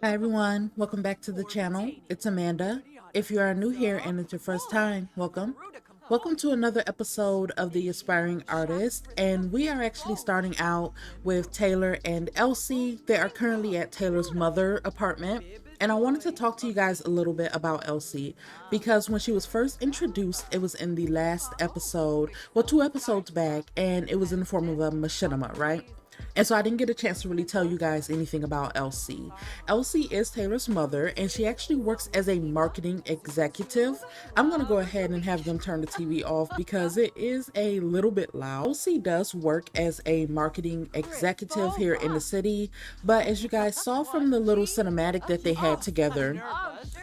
Hi everyone, welcome back to the channel. It's Amanda. If you are new here and it's your first time, welcome. Welcome to another episode of The Aspiring Artist, and we are actually starting out with Taylor and Elsie. They are currently at Taylor's mother apartment, and I wanted to talk to you guys a little bit about Elsie because when she was first introduced, it was in the last episode, well, 2 episodes back, and it was in the form of a machinima, right? And so I didn't get a chance to really tell you guys anything about Elsie. Elsie is Taylor's mother, and she actually works as a marketing executive. I'm going to go ahead and have them turn the TV off because it is a little bit loud. Elsie does work as a marketing executive here in the city, but as you guys saw from the little cinematic that they had together,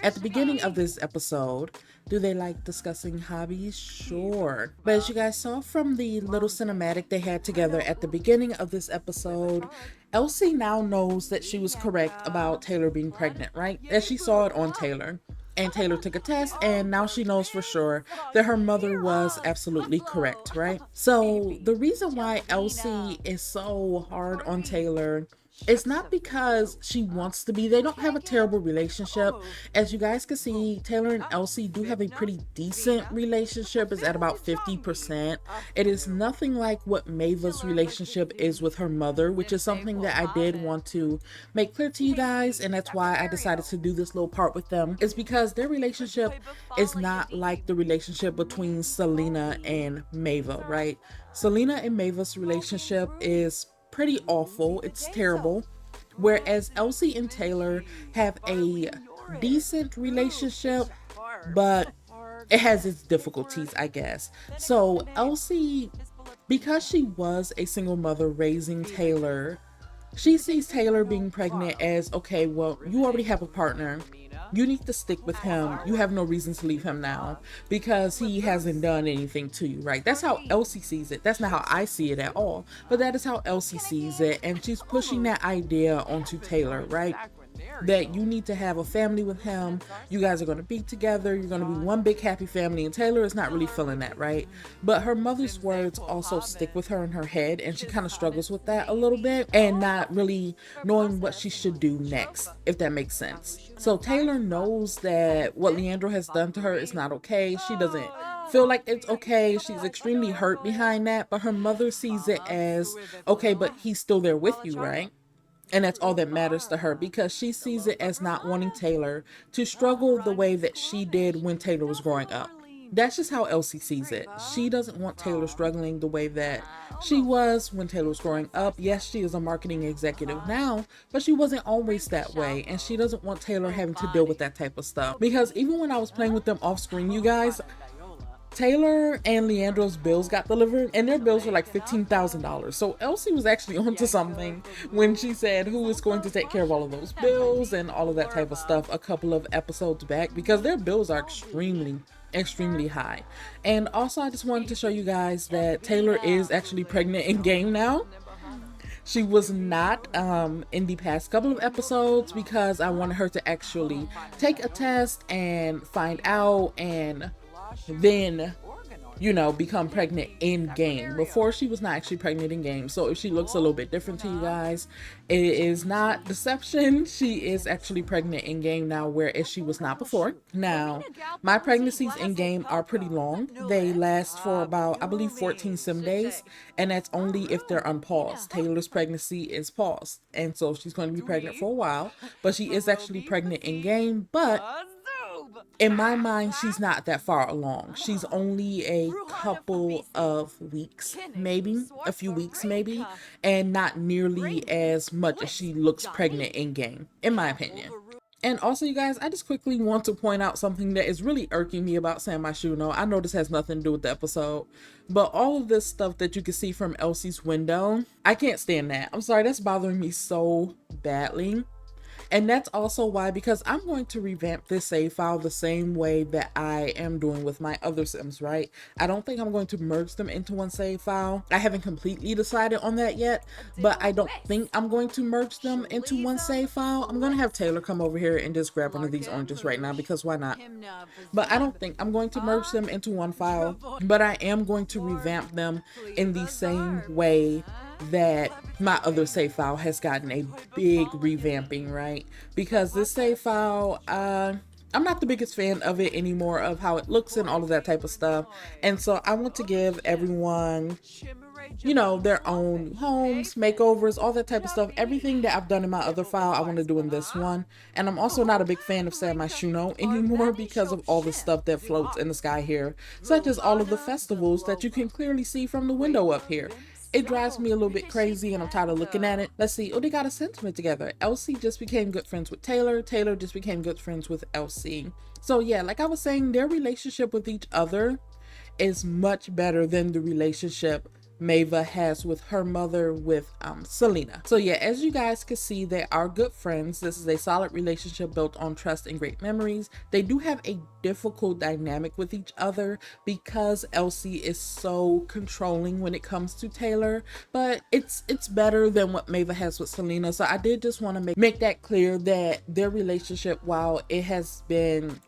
at the beginning of this episode, Do they like discussing hobbies? Sure. But as you guys saw from the little cinematic they had together at the beginning of this episode, Elsie now knows that she was correct about Taylor being pregnant, right? As she saw it on Taylor. And Taylor took a test, and now she knows for sure that her mother was absolutely correct, right? So the reason why Elsie is so hard on Taylor, it's not because she wants to be. They don't have a terrible relationship. As you guys can see, Taylor and Elsie do have a pretty decent relationship. It's at about 50%. It is nothing like what Mava's relationship is with her mother, which is something that I did want to make clear to you guys, and that's why I decided to do this little part with them. It's because their relationship is not like the relationship between Selena and Mava, right? Selena and Mava's relationship is pretty awful. It's terrible. Whereas Elsie and Taylor have a decent relationship, but it has its difficulties, I guess. So Elsie, because she was a single mother raising Taylor, she sees Taylor being pregnant as, okay, well, you already have a partner. You need to stick with him. You have no reason to leave him now because he hasn't done anything to you, right? That's how Elsie sees it. That's not how I see it at all. But that is how Elsie sees it. And she's pushing that idea onto Taylor, right? That you need to have a family with him. You guys are going to be together. You're going to be one big happy family. And Taylor is not really feeling that, right? But her mother's words also stick with her in her head. And she kind of struggles with that a little bit and not really knowing what she should do next, if that makes sense. So Taylor knows that what Leandro has done to her is not okay. She doesn't feel like it's okay. She's extremely hurt behind that. But her mother sees it as, okay, but he's still there with you, right? And that's all that matters to her because she sees it as not wanting Taylor to struggle the way that she did when Taylor was growing up. That's just how Elsie sees it. She doesn't want Taylor struggling the way that she was when Taylor was growing up. Yes, she is a marketing executive now, but she wasn't always that way. And she doesn't want Taylor having to deal with that type of stuff. Because even when I was playing with them off screen, you guys, Taylor and Leandro's bills got delivered, and their bills were like $15,000. So Elsie was actually onto something when she said who is going to take care of all of those bills and all of that type of stuff a couple of episodes back, because their bills are extremely high. And also, I just wanted to show you guys that Taylor is actually pregnant in game now. She was not in the past couple of episodes because I wanted her to actually take a test and find out, and then, you know, become pregnant in game. Before, she was not actually pregnant in game. So if she looks a little bit different to you guys, it is not deception. She is actually pregnant in game now, whereas she was not before. Now, my pregnancies in game are pretty long. They last for about, I believe, 14 sim days, and that's only if they're unpaused. Taylor's pregnancy is paused, and so she's going to be pregnant for a while, but she is actually pregnant in game. But in my mind, she's not that far along. She's only a couple of weeks, maybe a few weeks, maybe, and not nearly as much as she looks pregnant in game, in my opinion. And also, you guys, I just quickly want to point out something that is really irking me about San Myshuno. I know this has nothing to do with the episode, but all of this stuff that you can see from Elsie's window, I can't stand that. I'm sorry, that's bothering me so badly. And that's also why, because I'm going to revamp this save file the same way that I am doing with my other Sims, right? I don't think I'm going to merge them into one save file. I haven't completely decided on that yet, but I don't think I'm going to merge them into one save file. I'm going to have Taylor come over here and just grab one of these oranges right now, because why not? But I don't think I'm going to merge them into one file, but I am going to revamp them in the same way that my other save file has gotten a big revamping, right? Because this save file, I'm not the biggest fan of it anymore, of how it looks and all of that type of stuff. And so I want to give everyone, you know, their own homes, makeovers, all that type of stuff. Everything that I've done in my other file, I want to do in this one. And I'm also not a big fan of San Myshuno anymore because of all the stuff that floats in the sky here, such as all of the festivals that you can clearly see from the window up here. It drives me a little bit crazy, and I'm tired of looking at it. Let's see. Oh, they got a sentiment together. Elsie just became good friends with Taylor. Taylor just became good friends with Elsie. So yeah, like I was saying, their relationship with each other is much better than the relationship Maeva has with her mother with Selena. So yeah, as you guys can see, they are good friends. This is a solid relationship built on trust and great memories. They do have a difficult dynamic with each other because Elsie is so controlling when it comes to Taylor, but it's better than what Maeva has with Selena. So I did just want to make that clear that their relationship, while it has been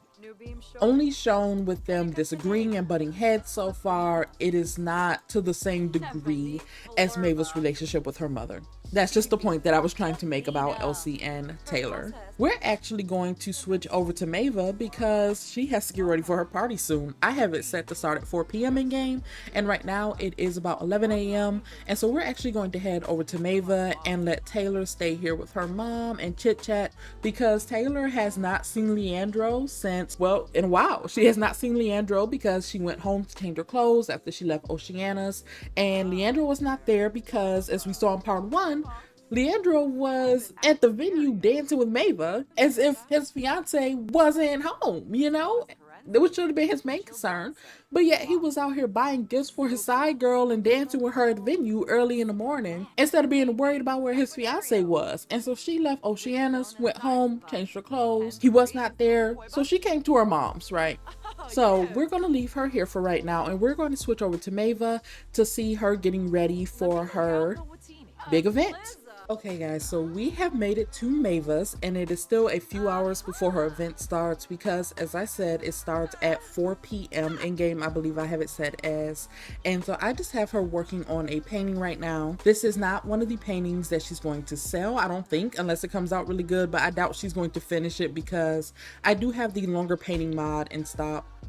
only shown with them disagreeing and butting heads so far, it is not to the same degree as Maeva's relationship with her mother. That's just the point that I was trying to make about Elsie and Taylor. We're actually going to switch over to Maeva because she has to get ready for her party soon. I have it set to start at 4 p.m. in game, and right now it is about 11 a.m. And so we're actually going to head over to Maeva and let Taylor stay here with her mom and chit chat because Taylor has not seen Leandro since, well, in a while. She has not seen Leandro because she went home to change her clothes after she left Oceana's, and Leandro was not there because, as we saw in part 1, Leandro was at the venue dancing with Maeva as if his fiance wasn't home, you know? Which should have been his main concern. But yet he was out here buying gifts for his side girl and dancing with her at the venue early in the morning instead of being worried about where his fiance was. And so she left Oceana's, went home, changed her clothes. He was not there, so she came to her mom's, right? So we're going to leave her here for right now, and we're going to switch over to Maeva to see her getting ready for her big event. Okay guys, so we have made it to Maeva's, and it is still a few hours before her event starts because, as I said, it starts at 4 p.m. in game. I believe I have it set as. And so I just have her working on a painting right now. This is not one of the paintings that she's going to sell, I don't think, unless it comes out really good, but I doubt she's going to finish it because I do have the longer painting mod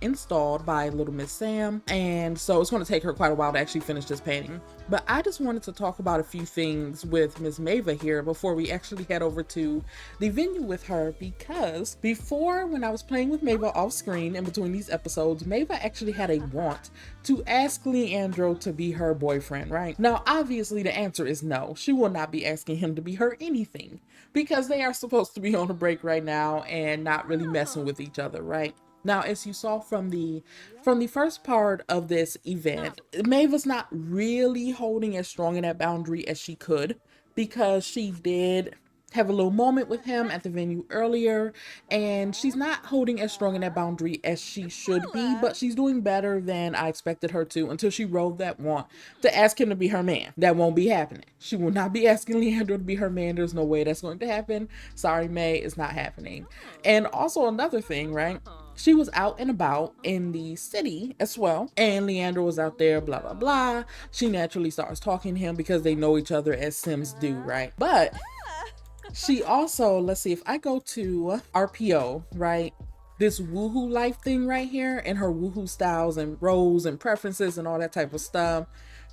installed by Little Miss Sam, and so it's going to take her quite a while to actually finish this painting. But I just wanted to talk about a few things with Miss Maeva here before we actually head over to the venue with her, because before, when I was playing with Maeva off screen in between these episodes, Maeva actually had a want to ask Leandro to be her boyfriend, right? Now obviously the answer is no. She will not be asking him to be her anything because they are supposed to be on a break right now and not really messing with each other, right? Now, as you saw from the first part of this event, Maeva's not really holding as strong in that boundary as she could, because she did have a little moment with him at the venue earlier, and she's not holding as strong in that boundary as she should be, but she's doing better than I expected her to until she rolled that want to ask him to be her man. That won't be happening. She will not be asking Leandro to be her man. There's no way that's going to happen. Sorry, May, it's not happening. And also another thing, right? She was out and about in the city as well, and Leandro was out there, blah, blah, blah. She naturally starts talking to him because they know each other as Sims do, right? But she also, let's see, if I go to RPO, right? This woohoo life thing right here, and her woohoo styles and roles and preferences and all that type of stuff,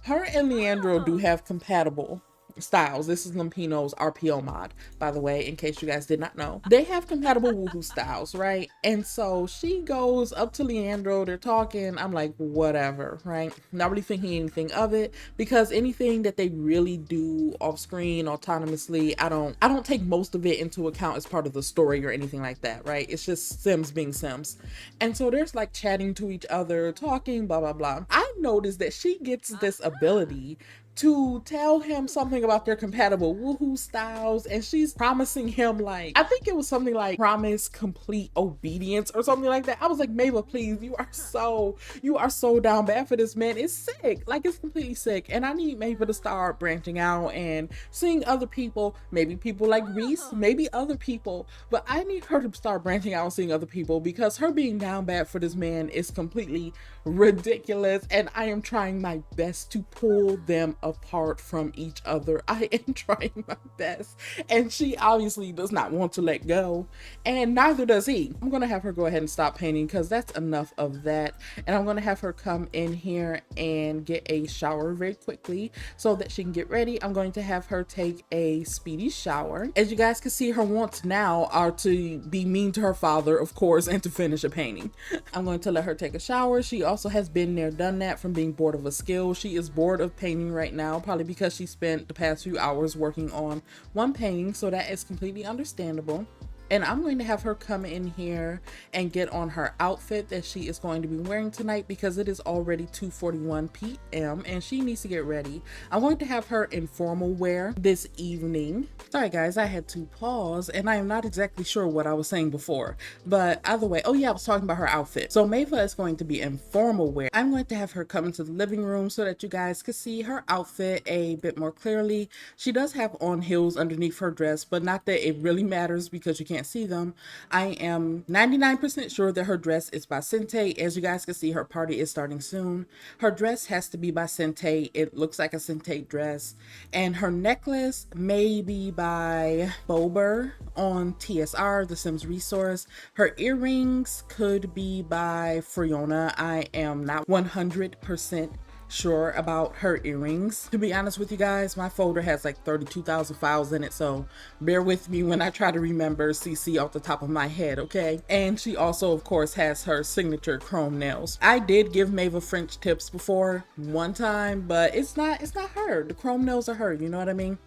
her and Leandro do have compatible styles. This is Lampino's RPO mod, by the way, in case you guys did not know. They have compatible woohoo styles, right? And so she goes up to Leandro, they're talking, I'm like, whatever, right? Not really thinking anything of it, because anything that they really do off screen autonomously, I don't take most of it into account as part of the story or anything like that, right? It's just Sims being Sims. And so there's like chatting to each other, talking, blah, blah, blah. I noticed that she gets this ability to tell him something about their compatible woohoo styles, and she's promising him, like, I think it was something like promise complete obedience or something like that. I was like, Maeva, please, you are so down bad for this man. It's sick, like it's completely sick, and I need Maeva to start branching out and seeing other people, maybe people like Reese, maybe other people, but I need her to start branching out and seeing other people, because her being down bad for this man is completely ridiculous, and I am trying my best to pull them apart from each other. I am trying my best, and she obviously does not want to let go, and neither does he. I'm gonna have her go ahead and stop painting because that's enough of that, and I'm gonna have her come in here and get a shower very quickly so that she can get ready. I'm going to have her take a speedy shower. As you guys can see, her wants now are to be mean to her father, of course, and to finish a painting. I'm going to let her take a shower. She also has been there, done that from being bored of a skill. She is bored of painting right now, probably because she spent the past few hours working on one painting, so that is completely understandable. And I'm going to have her come in here and get on her outfit that she is going to be wearing tonight because it is already 2:41 p.m. and she needs to get ready. I'm going to have her in formal wear this evening. Sorry guys, I had to pause and I am not exactly sure what I was saying before, but either way, oh yeah, I was talking about her outfit. So Mava is going to be in formal wear. I'm going to have her come into the living room so that you guys can see her outfit a bit more clearly. She does have on heels underneath her dress, but not that it really matters because you can't see them. I am 99% sure that her dress is by Sente. As you guys can see, her party is starting soon. Her dress has to be by Sente. It looks like a Sente dress. And her necklace may be by Bober on TSR, the Sims resource. Her earrings could be by Friona. I am not 100% sure about her earrings. To be honest with you guys, my folder has like 32,000 files in it, so bear with me when I try to remember CC off the top of my head, okay? And she also, of course, has her signature chrome nails. I did give Mava French tips before one time, but it's not her. The chrome nails are her, you know what I mean?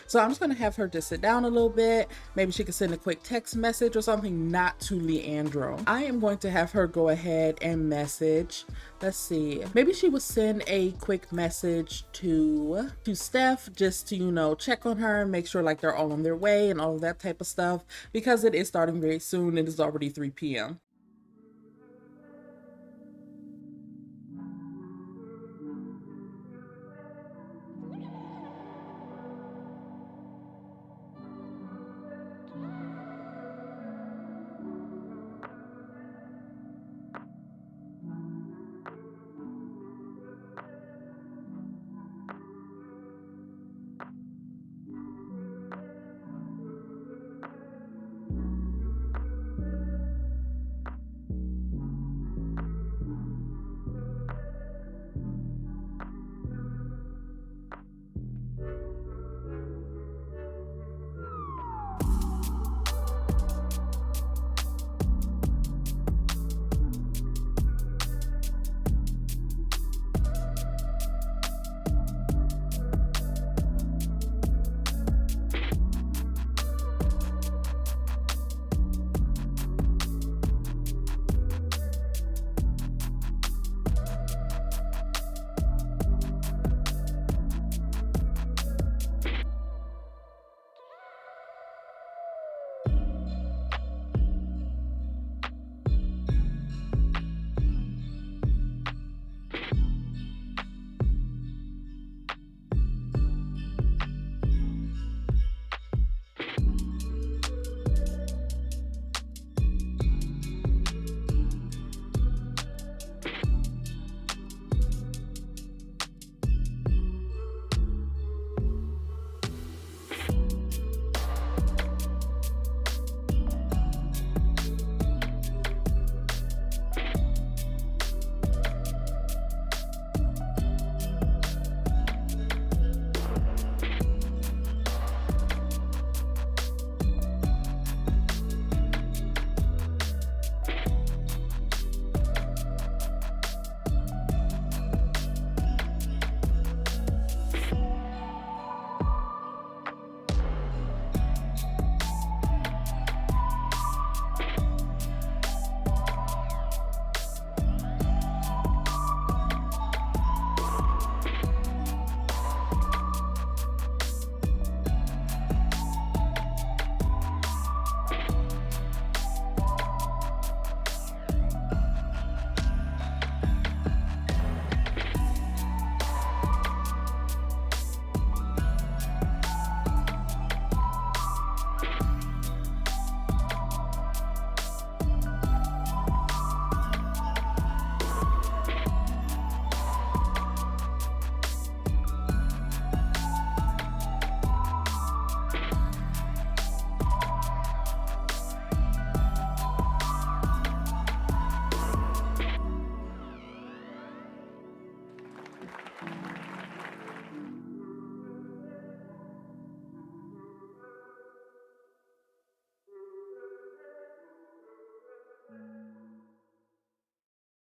So I'm just going to have her just sit down a little bit. Maybe she can send a quick text message or something, not to Leandro. I am going to have her go ahead and message. Let's see. Maybe she would send a quick message to Steph just to, you know, check on her and make sure like they're all on their way and all of that type of stuff because it is starting very soon. It is already 3 p.m.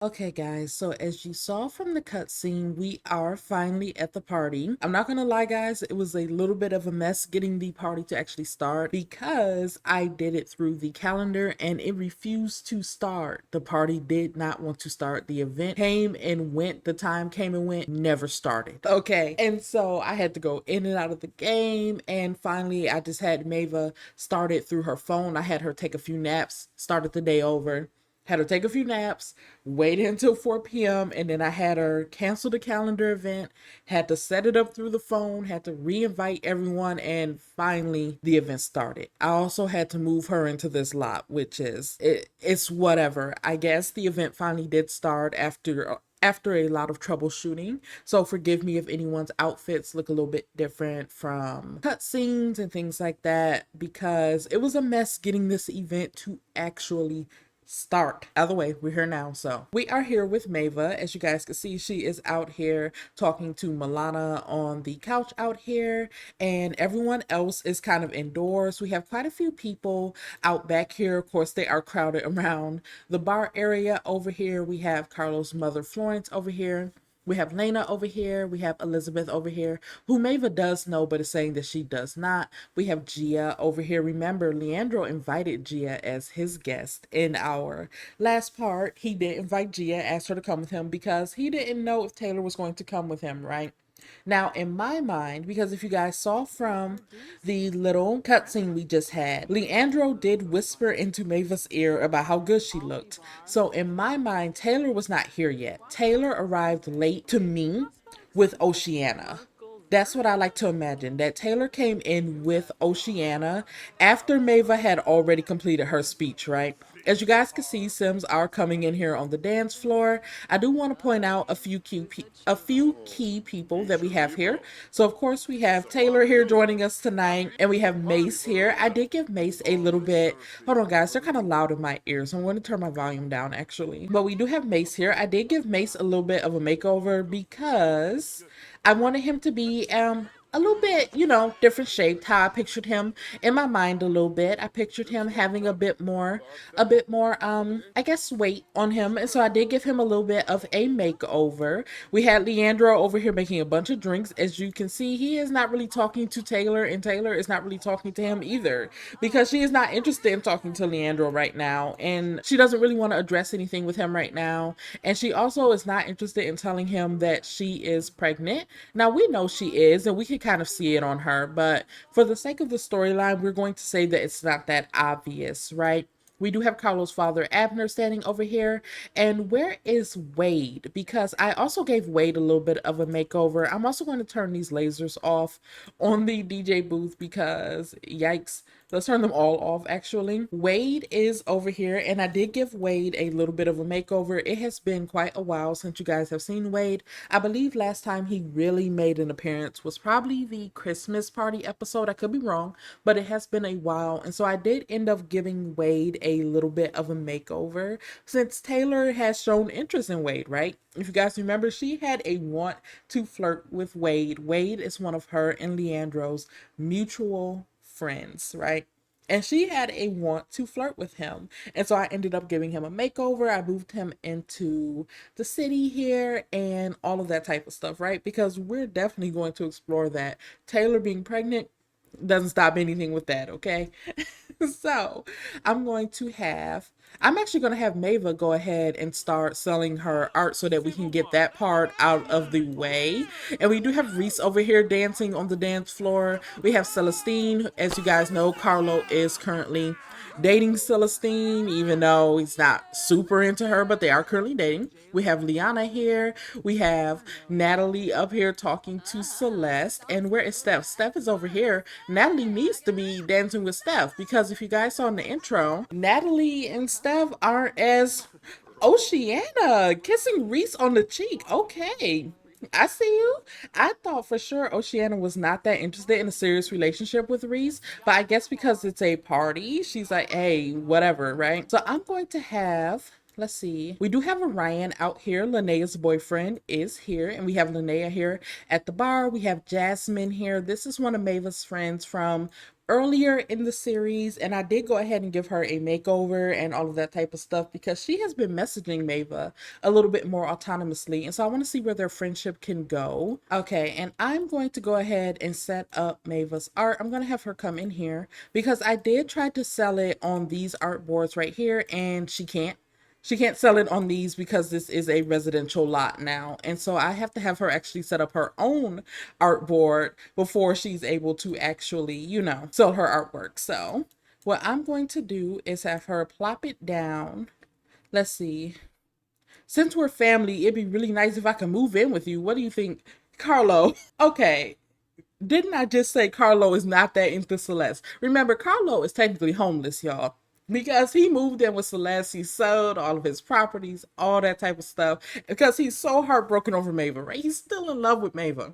Okay, guys, so as you saw from the cutscene, we are finally at the party. I'm not gonna lie, guys, it was a little bit of a mess getting the party to actually start because I did it through the calendar and it refused to start. The party did not want to start. The event came and went, the time came and went, never started. Okay, and so I had to go in and out of the game, and finally I just had Mava start it through her phone. I had her take a few naps, started the day over. Had her take a few naps, waited until 4 p.m., and then I had her cancel the calendar event, had to set it up through the phone, had to re-invite everyone, and finally the event started. I also had to move her into this lot, which is, it's whatever. I guess the event finally did start after a lot of troubleshooting. So forgive me if anyone's outfits look a little bit different from cutscenes and things like that, because it was a mess getting this event to actually start. Either way, we're here now. So we are here with Mava. As you guys can see, she is out here talking to Milana on the couch out here, and everyone else is kind of indoors. We have quite a few people out back here. Of course, they are crowded around the bar area over here. We have Carlos' mother, Florence, over here. We have Lena over here. We have Elizabeth over here, who Mava does know, but is saying that she does not. We have Gia over here. Remember, Leandro invited Gia as his guest in our last part. He did invite Gia, asked her to come with him because he didn't know if Taylor was going to come with him, right? Now, in my mind, because if you guys saw from the little cutscene we just had, Leandro did whisper into Mava's ear about how good she looked. So in my mind, Taylor was not here yet. Taylor arrived late to me with Oceana. That's what I like to imagine, that Taylor came in with Oceana after Mava had already completed her speech, right? As you guys can see, Sims are coming in here on the dance floor. I do want to point out a few key people that we have here. So of course we have Taylor here joining us tonight, and we have Mace here. I did give Mace a little bit. Hold on, guys, they're kind of loud in my ears, so I'm going to turn my volume down actually. But we do have Mace here. I did give Mace a little bit of a makeover because I wanted him to be a little bit, you know, different shaped, how I pictured him in my mind a little bit. I pictured him having a bit more, I guess, weight on him. And so I did give him a little bit of a makeover. We had Leandro over here making a bunch of drinks. As you can see, he is not really talking to Taylor, and Taylor is not really talking to him either, because she is not interested in talking to Leandro right now. And she doesn't really want to address anything with him right now. And she also is not interested in telling him that she is pregnant. Now, we know she is, and we can kind of see it on her, but for the sake of the storyline, we're going to say that it's not that obvious, right? We do have Carlos' father, Abner, standing over here. And where is Wade? Because I also gave Wade a little bit of a makeover. I'm also going to turn these lasers off on the DJ booth because, yikes, let's turn them all off, actually. Wade is over here, and I did give Wade a little bit of a makeover. It has been quite a while since you guys have seen Wade. I believe last time he really made an appearance was probably the Christmas party episode. I could be wrong, but it has been a while. And so I did end up giving Wade a little bit of a makeover since Taylor has shown interest in Wade, right? If you guys remember, she had a want to flirt with Wade. Wade is one of her and Leandro's mutual friends, right? And she had a want to flirt with him. And so I ended up giving him a makeover. I moved him into the city here and all of that type of stuff, right? Because we're definitely going to explore that. Taylor being pregnant doesn't stop anything with that, okay? So I'm actually going to have Mava go ahead and start selling her art so that we can get that part out of the way. And we do have Reese over here dancing on the dance floor. We have Celestine. As you guys know, Carlo is currently dating Celestine, even though he's not super into her, but they are currently dating. We have Liana here. We have Natalie up here talking to Celeste. And where is Steph? Steph is over here. Natalie needs to be dancing with Steph because if you guys saw in the intro, Natalie and Steph aren't as Oceana kissing Reese on the cheek. Okay. I see you. I thought for sure Oceana was not that interested in a serious relationship with Reese, but I guess because it's a party, she's like, hey, whatever, right? So I'm going to have, let's see, we do have Ryan out here. Linnea's boyfriend is here, and we have Linnea here at the bar. We have Jasmine here. This is one of Mava's friends from earlier in the series, and I did go ahead and give her a makeover and all of that type of stuff because she has been messaging Mava a little bit more autonomously, and so I want to see where their friendship can go. Okay, and I'm going to go ahead and set up Mava's art. I'm going to have her come in here because I did try to sell it on these art boards right here, and she can't sell it on these because this is a residential lot now. And so I have to have her actually set up her own art board before she's able to actually, sell her artwork. So what I'm going to do is have her plop it down. Let's see. Since we're family, it'd be really nice if I could move in with you. What do you think, Carlo? Okay. Didn't I just say Carlo is not that into Celeste? Remember, Carlo is technically homeless, y'all. Because he moved in with Celeste, he sold all of his properties, all that type of stuff. Because he's so heartbroken over Mava, right? He's still in love with Mava.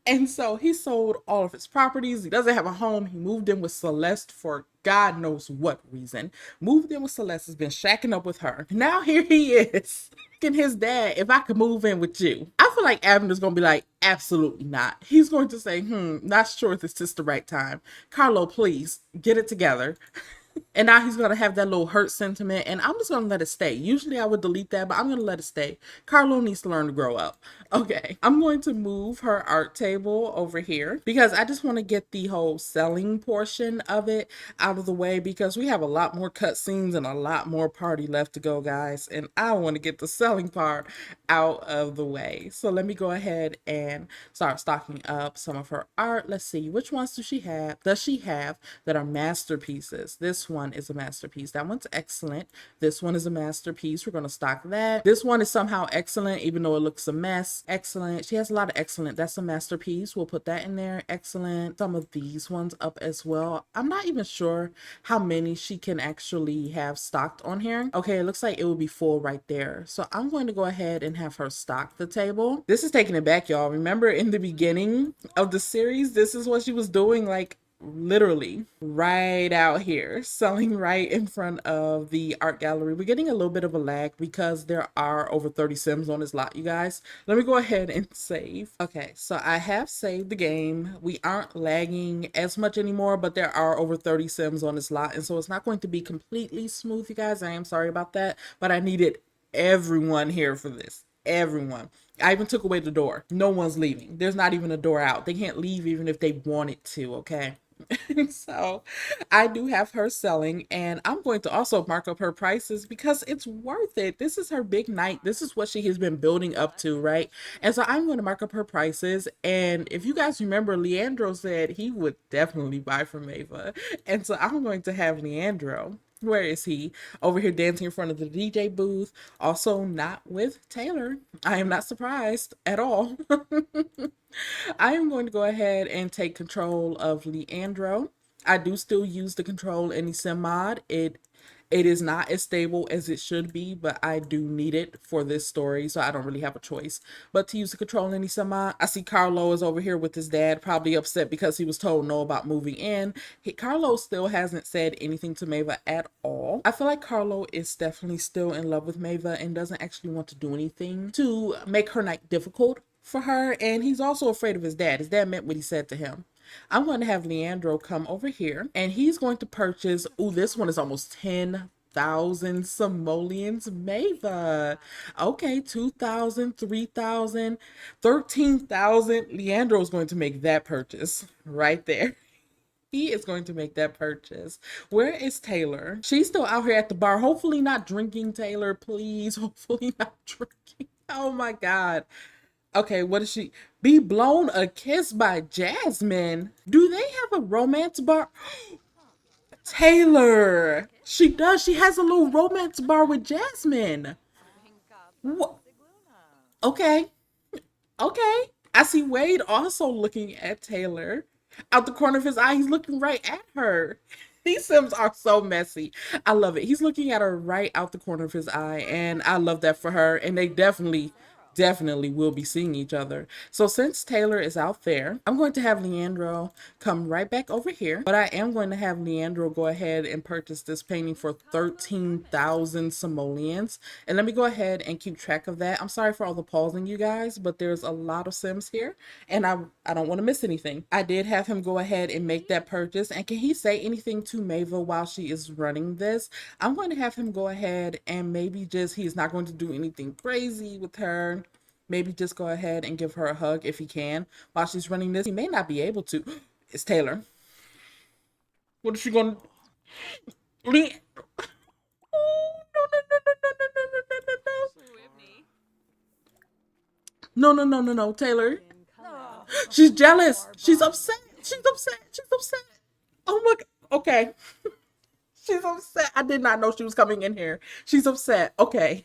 And so he sold all of his properties. He doesn't have a home. He moved in with Celeste for God knows what reason. Moved in with Celeste, has been shacking up with her. Now here he is asking his dad if I could move in with you. I feel like Abner's gonna be like, absolutely not. He's going to say, not sure if this is the right time. Carlo, please get it together. And now he's going to have that little hurt sentiment, and I'm just going to let it stay. Usually I would delete that, but I'm going to let it stay. Carlo needs to learn to grow up. Okay, I'm going to move her art table over here because I just want to get the whole selling portion of it out of the way because we have a lot more cutscenes and a lot more party left to go, guys. And I want to get the selling part out of the way. So let me go ahead and start stocking up some of her art. Let's see, which ones does she have that are masterpieces? This one is a masterpiece. That one's excellent. This one is a masterpiece. We're going to stock that. This one is somehow excellent, even though it looks a mess. Excellent. She has a lot of excellent. That's a masterpiece. We'll put that in there. Excellent. Some of these ones up as well. I'm not even sure how many she can actually have stocked on here. Okay, it looks like it will be full right there. So I'm going to go ahead and have her stock the table. This is taking it back, y'all. Remember in the beginning of the series, this is what she was doing, like literally right out here, selling right in front of the art gallery. We're getting a little bit of a lag because there are over 30 sims on this lot, you guys. Let me go ahead and save. Okay, so I have saved the game. We aren't lagging as much anymore, but there are over 30 sims on this lot, and so it's not going to be completely smooth, you guys. I am sorry about that, but I needed everyone here for this. Everyone. I even took away the door. No one's leaving. There's not even a door out. They can't leave even if they wanted to, okay? So I do have her selling, and I'm going to also mark up her prices because it's worth it. This is her big night. This is what she has been building up to, right? And so I'm going to mark up her prices. And if you guys remember, Leandro said he would definitely buy from Ava. And so I'm going to have Leandro. Where is he? Over here dancing in front of the DJ booth. Also not with Taylor. I am not surprised at all. I am going to go ahead and take control of Leandro. I do still use the control any sim mod. It is not as stable as it should be, but I do need it for this story, so I don't really have a choice but to use the control any sim mod. I see Carlo is over here with his dad, probably upset because he was told no about moving in. Carlo still hasn't said anything to Mava at all. I feel like Carlo is definitely still in love with Mava and doesn't actually want to do anything to make her night difficult for her, and he's also afraid of his dad. His dad meant what he said to him. I'm going to have Leandro come over here, and he's going to purchase, ooh, this one is almost 10,000 simoleons. Mava. Okay, 2,000, 3,000, 13,000. Leandro is going to make that purchase right there. He is going to make that purchase. Where is Taylor? She's still out here at the bar. Hopefully not drinking, Taylor, please. Hopefully not drinking. Oh my God. Okay, what is she? Be blown a kiss by Jasmine. Do they have a romance bar? Taylor. She does. She has a little romance bar with Jasmine. What? Okay. Okay. I see Wade also looking at Taylor. Out the corner of his eye, he's looking right at her. These Sims are so messy. I love it. He's looking at her right out the corner of his eye, and I love that for her. And they definitely definitely will be seeing each other. So since Taylor is out there, I'm going to have Leandro come right back over here. But I am going to have Leandro go ahead and purchase this painting for 13,000 simoleons. And let me go ahead and keep track of that. I'm sorry for all the pausing, you guys, but there's a lot of Sims here and I don't want to miss anything. I did have him go ahead and make that purchase. And can he say anything to Mava while she is running this? I'm going to have him go ahead and maybe just, he's not going to do anything crazy with her. Maybe just go ahead and give her a hug if he can while she's running this. He may not be able to. It's Taylor. What is she going to do? Oh, no, no, no, no, no, no, no, no, no, no, no, Taylor. She's jealous. She's upset. She's upset. She's upset. Oh my God. Okay. She's upset. I did not know she was coming in here. She's upset. Okay.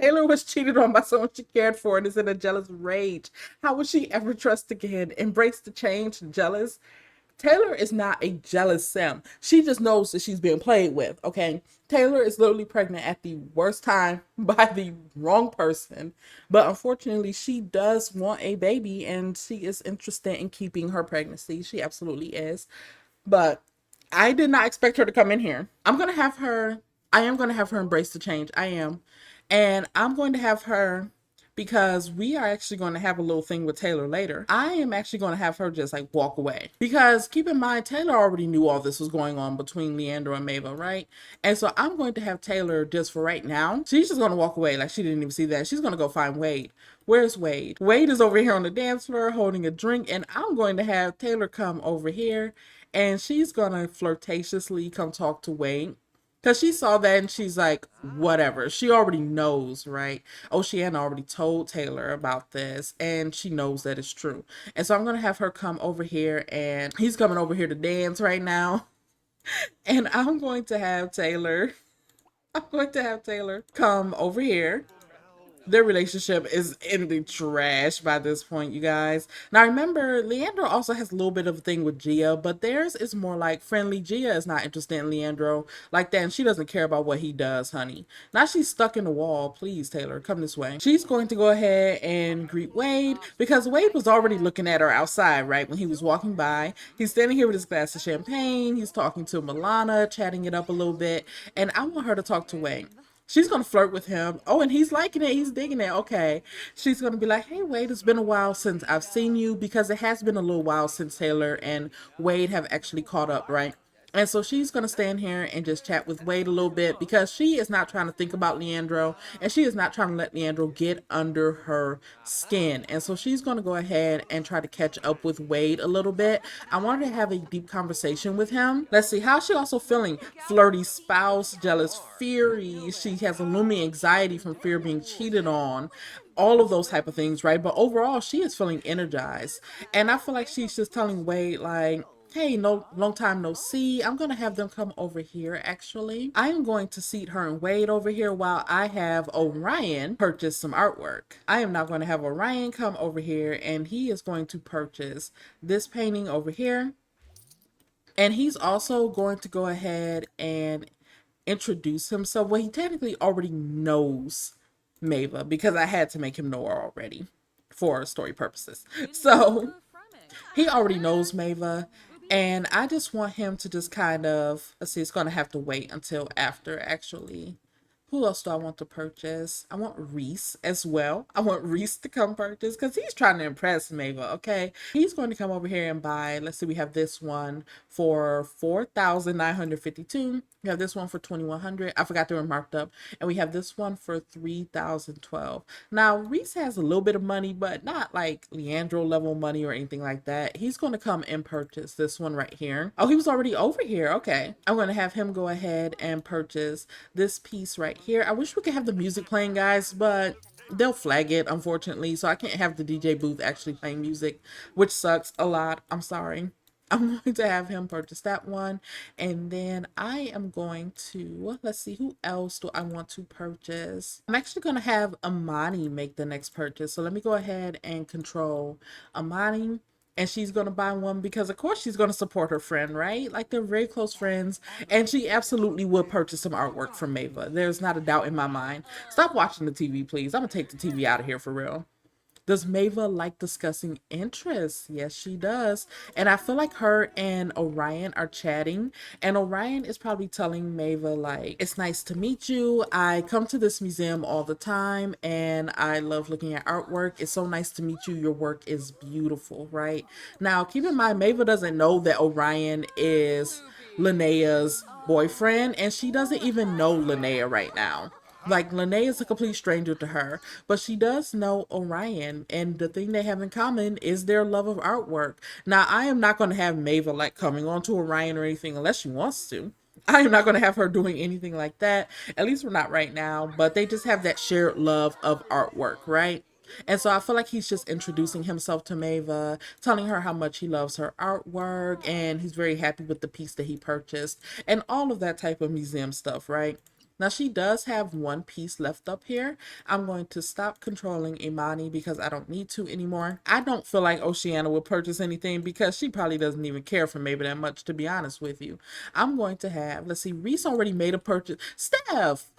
Taylor was cheated on by someone she cared for and is in a jealous rage. How would she ever trust again? Embrace the change, jealous? Taylor is not a jealous Sim. She just knows that she's being played with, okay? Taylor is literally pregnant at the worst time by the wrong person. But unfortunately, she does want a baby and she is interested in keeping her pregnancy. She absolutely is. But I did not expect her to come in here. I am going to have her embrace the change. I am. And I'm going to have her, because we are actually going to have a little thing with Taylor later. I am actually going to have her just like walk away. Because keep in mind, Taylor already knew all this was going on between Leandro and Mava, right? And so I'm going to have Taylor just for right now. She's just going to walk away like she didn't even see that. She's going to go find Wade. Where's Wade? Wade is over here on the dance floor holding a drink, and I'm going to have Taylor come over here and she's going to flirtatiously come talk to Wade. Because she saw that and she's like, whatever. She already knows, right? Oceana already told Taylor about this and she knows that it's true. And so I'm going to have her come over here and he's coming over here to dance right now. And I'm going to have Taylor come over here. Their relationship is in the trash by this point, you guys. Now remember, Leandro also has a little bit of a thing with Gia, but theirs is more like friendly. Gia is not interested in Leandro like that, and she doesn't care about what he does, honey. Now she's stuck in the wall. Please, Taylor, come this way. She's going to go ahead and greet Wade, because Wade was already looking at her outside, right, when he was walking by. He's standing here with his glass of champagne. He's talking to Milana, chatting it up a little bit, and I want her to talk to Wade. She's gonna flirt with him. Oh, and he's liking it. He's digging it. Okay. She's gonna be like, hey, Wade, it's been a while since I've seen you, because it has been a little while since Taylor and Wade have actually caught up, right? And so she's going to stand here and just chat with Wade a little bit, because she is not trying to think about Leandro and she is not trying to let Leandro get under her skin. And so she's going to go ahead and try to catch up with Wade a little bit. I want her to have a deep conversation with him. Let's see, how's she also feeling? Flirty spouse, jealous fury. She has a looming anxiety from fear of being cheated on, all of those type of things, right? But overall, she is feeling energized. And I feel like she's just telling Wade, like, hey, no, long time no see. I'm going to have them come over here, actually. I'm going to seat her and Wade over here while I have Orion purchase some artwork. I am now going to have Orion come over here and he is going to purchase this painting over here. And he's also going to go ahead and introduce himself. Well, he technically already knows Mava, because I had to make him know her already for story purposes. So he already knows Mava, and I just want him to just kind of, let's see, it's going to have to wait until after, actually. Who else do I want to purchase? I want Reese as well. I want Reese to come purchase because he's trying to impress Mava, okay? He's going to come over here and buy, let's see, we have this one for 4,952. We have this one for 2,100. I forgot they were marked up. And we have this one for 3,012. Now, Reese has a little bit of money, but not like Leandro level money or anything like that. He's going to come and purchase this one right here. Oh, he was already over here. Okay. I'm going to have him go ahead and purchase this piece right here. I wish we could have the music playing, guys, but they'll flag it, unfortunately. So I can't have the DJ booth actually playing music, which sucks a lot. I'm sorry. I'm going to have him purchase that one. And then I am going to, let's see, who else do I want to purchase? I'm actually going to have Amani make the next purchase. So let me go ahead and control Amani. and she's going to buy one because of course she's going to support her friend, right? Like they're very close friends, and she absolutely would purchase some artwork from Mava. There's not a doubt in my mind. Stop watching the TV, please. I'm going to take the TV out of here for real. Does Mava like discussing interests? Yes, she does. And I feel like her and Orion are chatting. And Orion is probably telling Mava, like, it's nice to meet you. I come to this museum all the time and I love looking at artwork. It's so nice to meet you. Your work is beautiful, right? Now, keep in mind, Mava doesn't know that Orion is Linnea's boyfriend, and she doesn't even know Linnea right now. Like, Linnea is a complete stranger to her, but she does know Orion, and the thing they have in common is their love of artwork. Now, I am not going to have Mava, like, coming on to Orion or anything unless she wants to. I am not going to have her doing anything like that. At least we're not right now, but they just have that shared love of artwork, right? And so I feel like he's just introducing himself to Mava, telling her how much he loves her artwork, and he's very happy with the piece that he purchased, and all of that type of museum stuff, right? Now she does have one piece left up here. I'm going to stop controlling Imani because I don't need to anymore. I don't feel like Oceana will purchase anything because she probably doesn't even care for Mabel that much, to be honest with you. I'm going to have, let's see, Reese already made a purchase. Steph!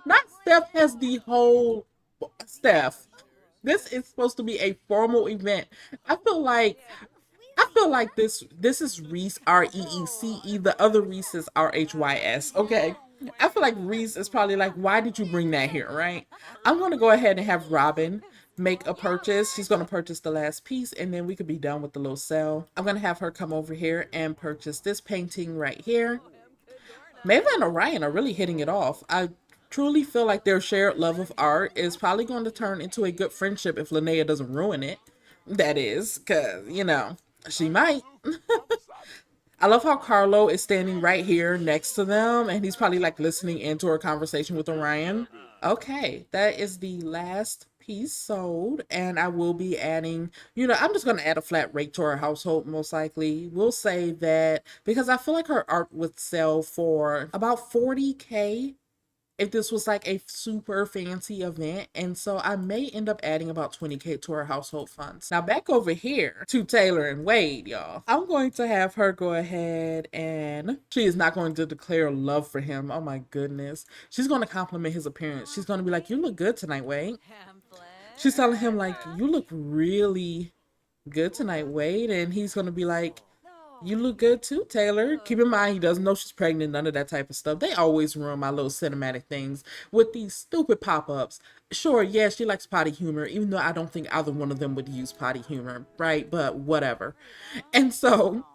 Not Steph has the whole, Steph. This is supposed to be a formal event. I feel like this is Reese Reece. The other Reese is Rhys. Okay. I feel like Reese is probably like, why did you bring that here, right? I'm gonna go ahead and have Robin make a purchase. She's gonna purchase the last piece and then we could be done with the little sale. I'm gonna have her come over here and purchase this painting right here. Mava and Orion are really hitting it off. I truly feel like their shared love of art is probably going to turn into a good friendship if Linnea doesn't ruin it. That is, because, she might. I love how Carlo is standing right here next to them and he's probably like listening into her conversation with Orion. Okay, that is the last piece sold, and I will be adding, I'm just going to add a flat rate to her household most likely. We'll say that because I feel like her art would sell for about 40K if this was like a super fancy event. And so I may end up adding about 20K to our household funds. Now back over here to Taylor and Wade, y'all. I'm going to have her go ahead, and she is not going to declare love for him. Oh my goodness. She's going to compliment his appearance. She's going to be like, you look good tonight, Wade. She's telling him like, you look really good tonight, Wade. And he's going to be like, you look good too, Taylor. Keep in mind, he doesn't know she's pregnant, none of that type of stuff. They always ruin my little cinematic things with these stupid pop-ups. Sure, yeah, she likes potty humor, even though I don't think either one of them would use potty humor, right? But whatever. And so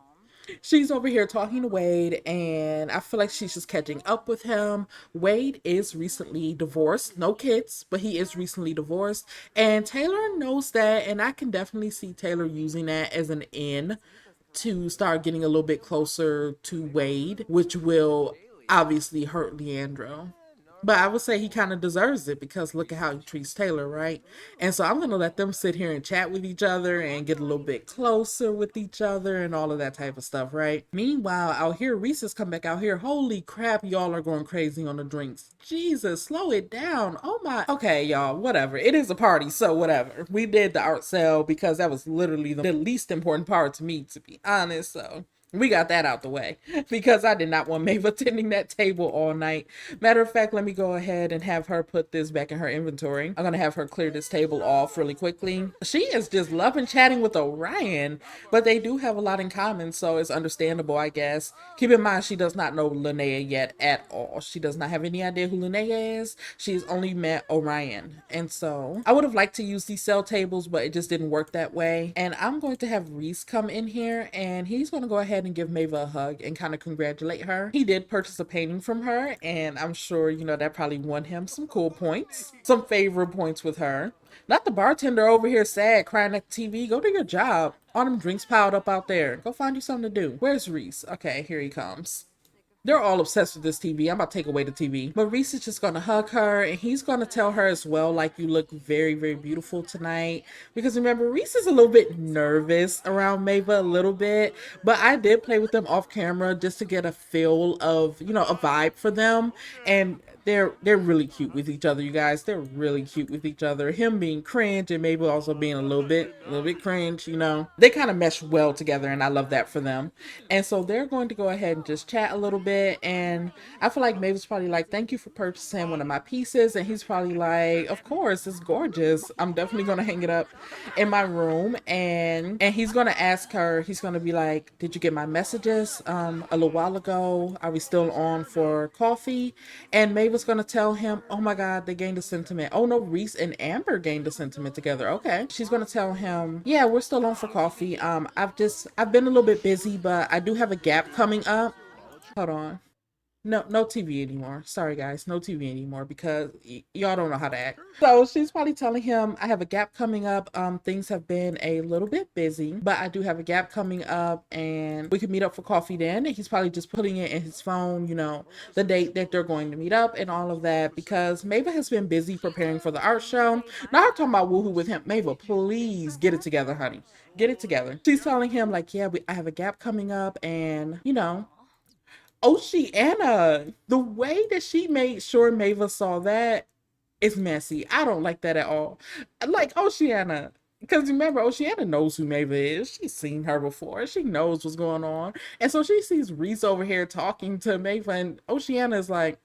she's over here talking to Wade, and I feel like she's just catching up with him. Wade is recently divorced, no kids, but he is recently divorced. And Taylor knows that, and I can definitely see Taylor using that as an in to start getting a little bit closer to Wade, which will obviously hurt Leandro. But I would say he kind of deserves it because look at how he treats Taylor, right? And so I'm going to let them sit here and chat with each other and get a little bit closer with each other and all of that type of stuff, right? Meanwhile, out here, Reese's come back out here. Holy crap, y'all are going crazy on the drinks. Jesus, slow it down. Oh my. Okay, y'all, whatever. It is a party, so whatever. We did the art sale because that was literally the least important part to me, to be honest, so we got that out the way because I did not want Maeve attending that table all night. Matter of fact, let me go ahead and have her put this back in her inventory. I'm going to have her clear this table off really quickly. She is just loving chatting with Orion, but they do have a lot in common, so it's understandable, I guess. Keep in mind, she does not know Linnea yet at all. She does not have any idea who Linnea is. She's only met Orion. And so I would have liked to use these cell tables, but it just didn't work that way. And I'm going to have Reese come in here, and he's going to go ahead and give Mava a hug and kind of congratulate her. He did purchase a painting from her, and I'm sure, that probably won him some cool points, some favorite points with her. Not the bartender over here sad, crying at the TV. Go do your job. All them drinks piled up out there. Go find you something to do. Where's Reese? Okay, here he comes. They're all obsessed with this TV. I'm about to take away the TV. But Reese is just going to hug her, and he's going to tell her as well, like, you look very, very beautiful tonight. Because remember, Reese is a little bit nervous around Mava a little bit. But I did play with them off camera just to get a feel of, a vibe for them. And they're really cute with each other, you guys. They're really cute with each other. Him being cringe and maybe also being a little bit cringe, you know. They kind of mesh well together, and I love that for them. And so they're going to go ahead and just chat a little bit. And I feel like Mavis probably like, thank you for purchasing one of my pieces. And he's probably like, of course, it's gorgeous. I'm definitely gonna hang it up in my room. And he's gonna ask her, he's gonna be like, did you get my messages a little while ago? Are we still on for coffee? And Mavis gonna tell him, oh my god, they gained a sentiment. Oh no, Reese and Amber gained a sentiment together. Okay. She's gonna tell him, yeah, we're still on for coffee. I've been a little bit busy, but I do have a gap coming up. Hold on. No, no TV anymore. Sorry, guys, no TV anymore because y'all don't know how to act. So she's probably telling him, "I have a gap coming up. Things have been a little bit busy, but I do have a gap coming up, and we can meet up for coffee then." And he's probably just putting it in his phone, you know, the date that they're going to meet up and all of that because Mava has been busy preparing for the art show. Now I'm talking about woohoo with him. Mava, please get it together, honey. Get it together. She's telling him like, "Yeah, I have a gap coming up, and you know." Oceana, the way that she made sure Mava saw that is messy. I don't like that at all. Like Oceana, because remember, Oceana knows who Mava is. She's seen her before. She knows what's going on. And so she sees Reese over here talking to Mava, and Oceana is like,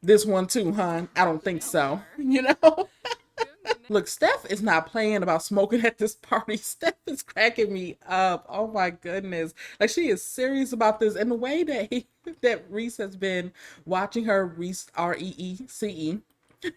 this one too, hon? I don't think so. You know? Look, Steph is not playing about smoking at this party. Steph is cracking me up. Oh my goodness. Like she is serious about this. And the way that that Reese has been watching her, Reese Reece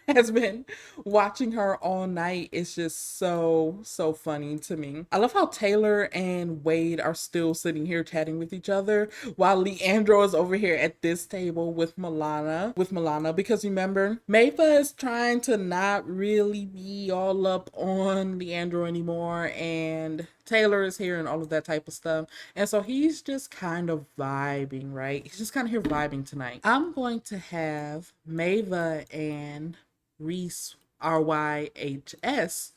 has been watching her all night. It's just so funny to me. I love how Taylor and Wade are still sitting here chatting with each other while Leandro is over here at this table with Milana, because remember, Mava is trying to not really be all up on Leandro anymore, and Taylor is here and all of that type of stuff. And so he's just kind of vibing, right? He's just kind of here vibing tonight. I'm going to have Mava and Reese RYHS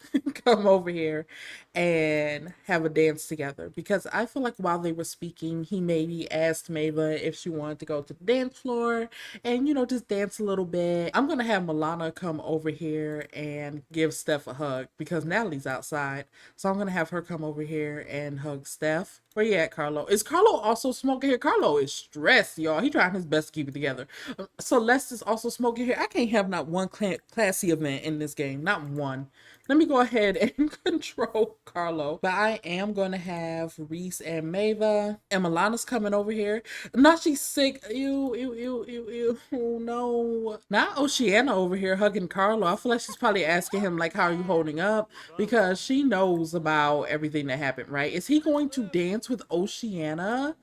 come over here and have a dance together because I feel like while they were speaking, he maybe asked Mava if she wanted to go to the dance floor and, you know, just dance a little bit. I'm gonna have Milana come over here and give Steph a hug because Natalie's outside. So I'm gonna have her come over here and hug Steph. Where you at, Carlo? Is Carlo also smoking here? Carlo is stressed, y'all. He trying his best to keep it together. Celeste is also smoking here. I can't have not one classy event in this game. Not one. Let me go ahead and control Carlo. But I am going to have Reese and Mava. And Milana's coming over here. Now she's sick. Ew, ew, ew, ew, ew. Oh, no. Not Oceana over here hugging Carlo. I feel like she's probably asking him, like, how are you holding up? Because she knows about everything that happened, right? Is he going to dance with Oceana?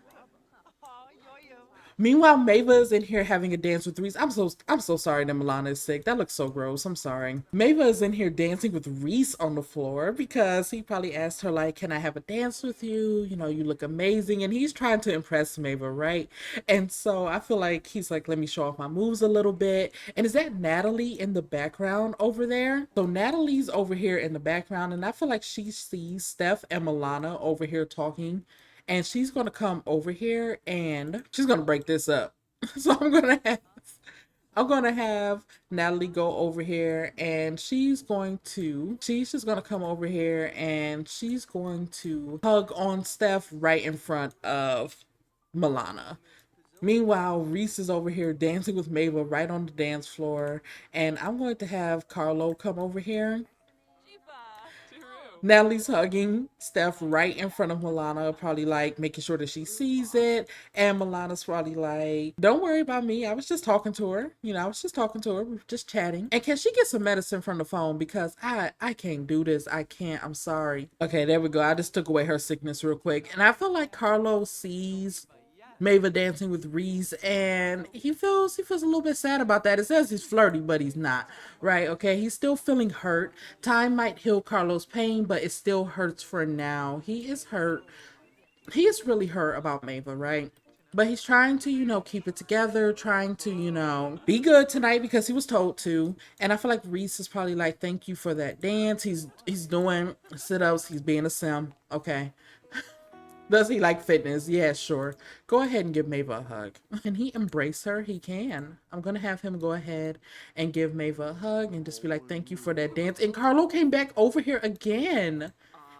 Meanwhile, Mava is in here having a dance with Reese. I'm so sorry that Milana is sick. That looks so gross. I'm sorry. Mava is in here dancing with Reese on the floor because he probably asked her like, "Can I have a dance with you? You know, you look amazing." And he's trying to impress Mava, right? And so I feel like he's like, "Let me show off my moves a little bit." And is that Natalie in the background over there? So Natalie's over here in the background, and I feel like she sees Steph and Milana over here talking, and she's gonna come over here and she's gonna break this up. So I'm gonna have Natalie go over here and she's just gonna come over here and she's going to hug on Steph right in front of Milana. Meanwhile, Reese is over here dancing with Mava right on the dance floor, and I'm going to have Carlo come over here. Natalie's hugging Steph right in front of Milana, probably like making sure that she sees it. And Milana's probably like, "Don't worry about me. I was just talking to her. You know, I was just talking to her. We were just chatting. And can she get some medicine from the phone? Because I can't do this. I can't. I'm sorry." Okay, there we go. I just took away her sickness real quick. And I feel like Carlo sees Mava dancing with Reese, and he feels a little bit sad about that. It says he's flirty, but he's not, right? Okay, he's still feeling hurt. Time might heal Carlos' pain, but it still hurts for now. He is hurt. He is really hurt about Mava, right? But he's trying to, you know, keep it together, trying to, you know, be good tonight because he was told to. And I feel like Reese is probably like, "Thank you for that dance." He's doing sit-ups, he's being a sim. Okay. Does he like fitness? Yeah, sure. Go ahead and give Mava a hug. Can he embrace her? He can. I'm gonna have him go ahead and give Mava a hug and just be like, thank you for that dance. And Carlo came back over here again.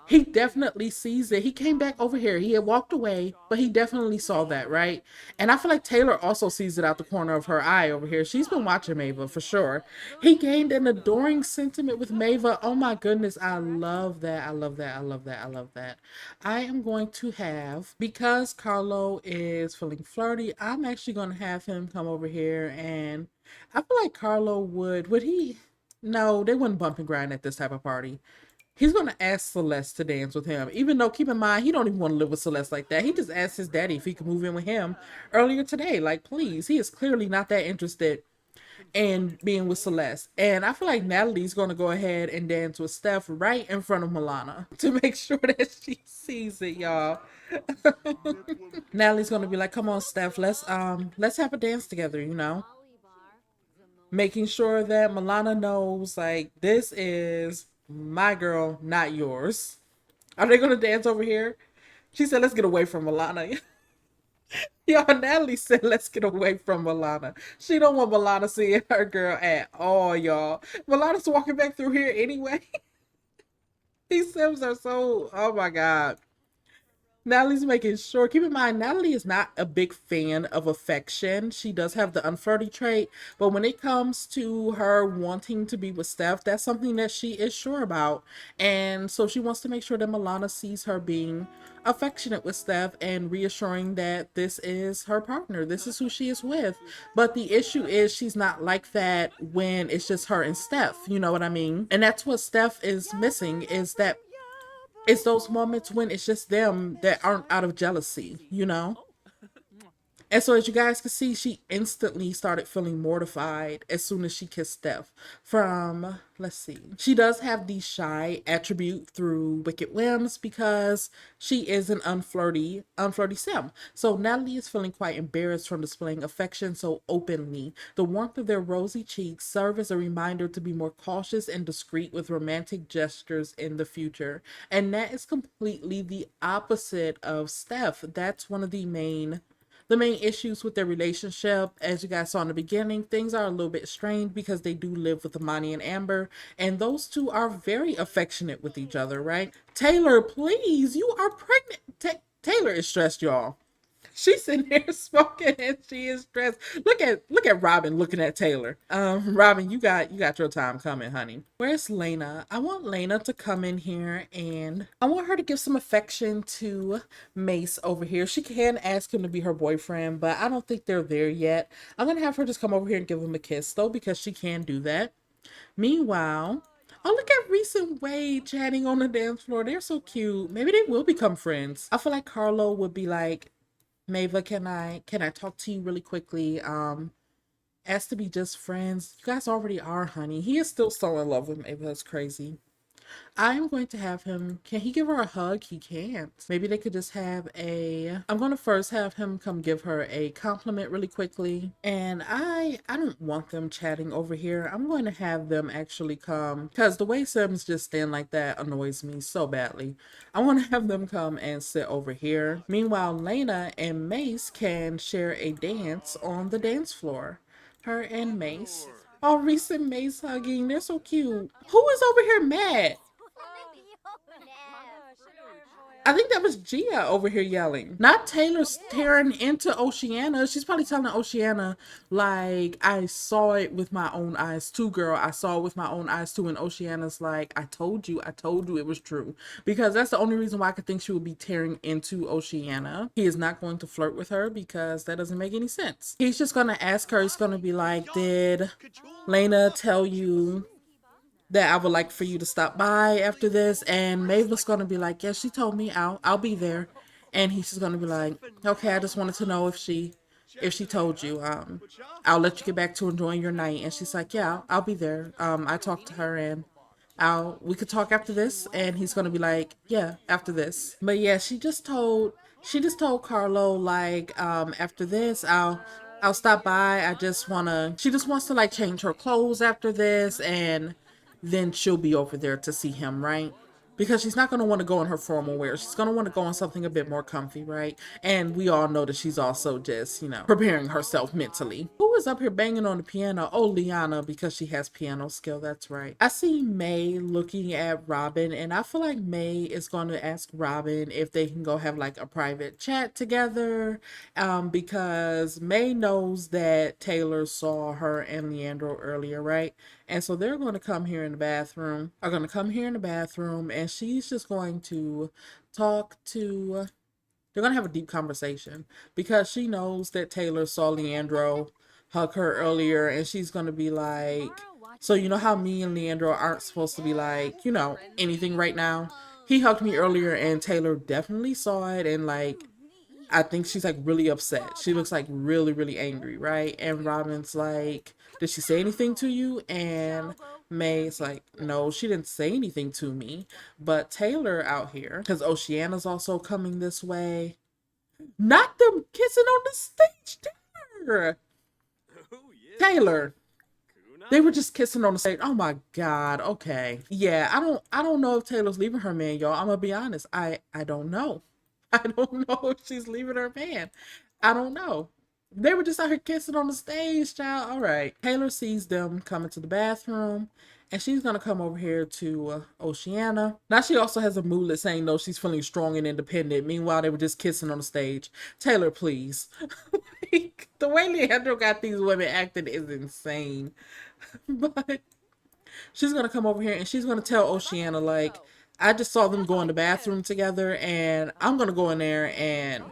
He definitely sees it. He came back over here. He had walked away, but he definitely saw that, right? And I feel like Taylor also sees it out the corner of her eye over here. She's been watching Mava for sure. He gained an adoring sentiment with Mava. Oh my goodness. I love that. I love that. I love that. I love that. I am going to have, because Carlo is feeling flirty, I'm actually going to have him come over here. And I feel like Carlo would he? No, they wouldn't bump and grind at this type of party. He's gonna ask Celeste to dance with him, even though keep in mind he don't even want to live with Celeste like that. He just asked his daddy if he could move in with him earlier today. Like, please, he is clearly not that interested in being with Celeste. And I feel like Natalie's gonna go ahead and dance with Steph right in front of Milana to make sure that she sees it, y'all. Natalie's gonna be like, "Come on, Steph, let's have a dance together," you know, making sure that Milana knows like this is my girl, not yours. Are they gonna dance over here? She said, let's get away from Milana. Y'all, Natalie said, let's get away from Milana. She don't want Milana seeing her girl at all, y'all. Milana's walking back through here anyway. These Sims are so, oh my God. Natalie's making sure. Keep in mind, Natalie is not a big fan of affection. She does have the unflirty trait, but when it comes to her wanting to be with Steph, that's something that she is sure about. And so she wants to make sure that Milana sees her being affectionate with Steph and reassuring that this is her partner. This is who she is with. But the issue is she's not like that when it's just her and Steph. You know what I mean? And that's what Steph is missing, is that it's those moments when it's just them that aren't out of jealousy, you know? And so, as you guys can see, she instantly started feeling mortified as soon as she kissed Steph. From, let's see, she does have the shy attribute through Wicked Whims because she is an unflirty sim. So Natalie is feeling quite embarrassed from displaying affection so openly. The warmth of their rosy cheeks serve as a reminder to be more cautious and discreet with romantic gestures in the future. And that is completely the opposite of Steph. That's one of the main issues with their relationship. As you guys saw in the beginning, things are a little bit strained because they do live with Amani and Amber, and those two are very affectionate with each other, right? Taylor, please, you are pregnant. Taylor is stressed, y'all. She's sitting there smoking and she is stressed. Look at Robin looking at Taylor. Robin, you got your time coming, honey. Where's Lena? I want Lena to come in here and I want her to give some affection to Mace over here. She can ask him to be her boyfriend, but I don't think they're there yet. I'm gonna have her just come over here and give him a kiss though, because she can do that. Meanwhile, oh, look at Reese and Wade chatting on the dance floor. They're so cute. Maybe they will become friends. I feel like Carlo would be like, Mava, can I talk to you really quickly? Ask to be just friends. You guys already are, honey. He is still so in love with Mava. That's crazy. I'm going to have him. Can he give her a hug? He can't. Maybe they could just have a. I'm going to first have him come give her a compliment really quickly. And I don't want them chatting over here. I'm going to have them actually come, because the way Sims just stand like that annoys me so badly. I want to have them come and sit over here. Meanwhile, Lena and Mace can share a dance on the dance floor. Her and Mace. Oh, Reese and Mace hugging. They're so cute. Who is over here mad? I think that was Gia over here yelling. Not Taylor staring into Oceana. She's probably telling Oceana, like, I saw it with my own eyes too, girl. I saw it with my own eyes too. And Oceana's like, I told you it was true. Because that's the only reason why I could think she would be tearing into Oceana. He is not going to flirt with her because that doesn't make any sense. He's just going to ask her, he's going to be like, did Lena tell you that I would like for you to stop by after this? And Maeve was gonna be like, yeah, she told me I'll be there. And he's just gonna be like, okay, I just wanted to know if she told you. I'll let you get back to enjoying your night. And she's like, yeah, I'll be there. I talked to her and we could talk after this. And he's gonna be like, yeah, after this. But yeah, she just told Carlo, like, after this I'll stop by. She just wants to like change her clothes after this, and then she'll be over there to see him, right? because she's not going to want to go in her formal wear. She's going to want to go in something a bit more comfy, right? And we all know that she's also just, preparing herself mentally. Who is up here banging on the piano? Oh, Liana, because she has piano skill. That's right. I see May looking at Robin, and I feel like May is going to ask Robin if they can go have like a private chat together, because May knows that Taylor saw her and Leandro earlier, right? And so they're going to come here in the bathroom, and she's just going to talk to, they're going to have a deep conversation because she knows that Taylor saw Leandro hug her earlier, and she's going to be like, so you know how me and Leandro aren't supposed to be like, anything right now? He hugged me earlier, and Taylor definitely saw it, and like, I think she's like really upset. She looks like really, really angry, right? And Robin's like, did she say anything to you? And May's like, no, she didn't say anything to me. But Taylor out here, because Oceana's also coming this way. Not them kissing on the stage, Taylor. Taylor. They were just kissing on the stage. Oh my God. Okay. Yeah, I don't know if Taylor's leaving her man, y'all. I'm gonna be honest. I don't know. I don't know if she's leaving her man. I don't know. They were just out here kissing on the stage, child. All right. Taylor sees them coming to the bathroom, and she's gonna come over here to Oceana. Now she also has a moodlet saying no, she's feeling strong and independent. Meanwhile, they were just kissing on the stage. Taylor, please. Like, the way Leandro got these women acting is insane. But she's gonna come over here and she's gonna tell Oceana, like, I just saw them go in the bathroom together, and I'm gonna go in there and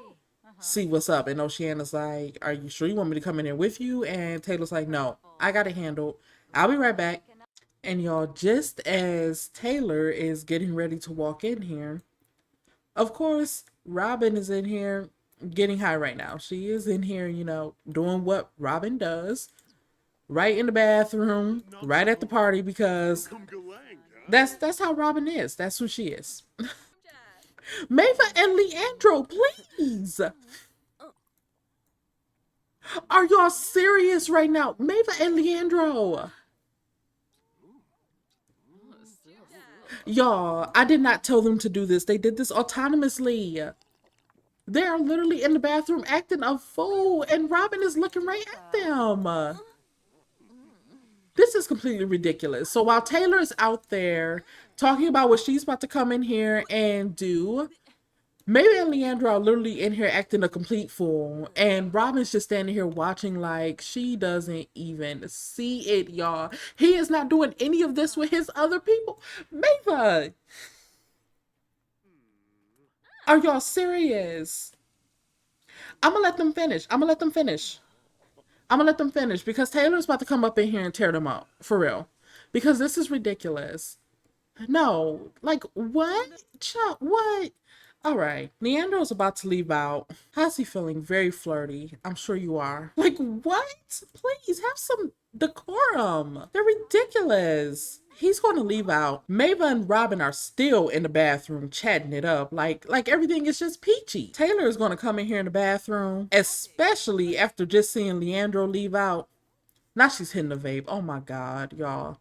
see what's up. And Oceana's like, are you sure you want me to come in there with you? And Taylor's like, no, I got it handled. I'll be right back. And y'all, just as Taylor is getting ready to walk in here, of course, Robin is in here getting high right now. She is in here, doing what Robin does, right in the bathroom, right at the party, because that's how Robin is. That's who she is. Mava and Leandro, please. Are y'all serious right now? Mava and Leandro. Y'all, I did not tell them to do this. They did this autonomously. They are literally in the bathroom acting a fool, and Robin is looking right at them. This is completely ridiculous. So while Taylor is out there talking about what she's about to come in here and do, Maybe and Leandro are literally in here acting a complete fool, and Robin's just standing here watching like she doesn't even see it, y'all. He is not doing any of this with his other people. Mava, are y'all serious? I'm gonna let them finish. Because Taylor's about to come up in here and tear them up. For real. Because this is ridiculous. No. Like, what? What? All right. Leandro's about to leave out. How's he feeling? Very flirty. I'm sure you are. Like, what? Please have some decorum. They're ridiculous. He's going to leave out. Mava and Robin are still in the bathroom chatting it up. Like everything is just peachy. Taylor is going to come in here in the bathroom, especially after just seeing Leandro leave out. Now she's hitting the vape. Oh my God, y'all.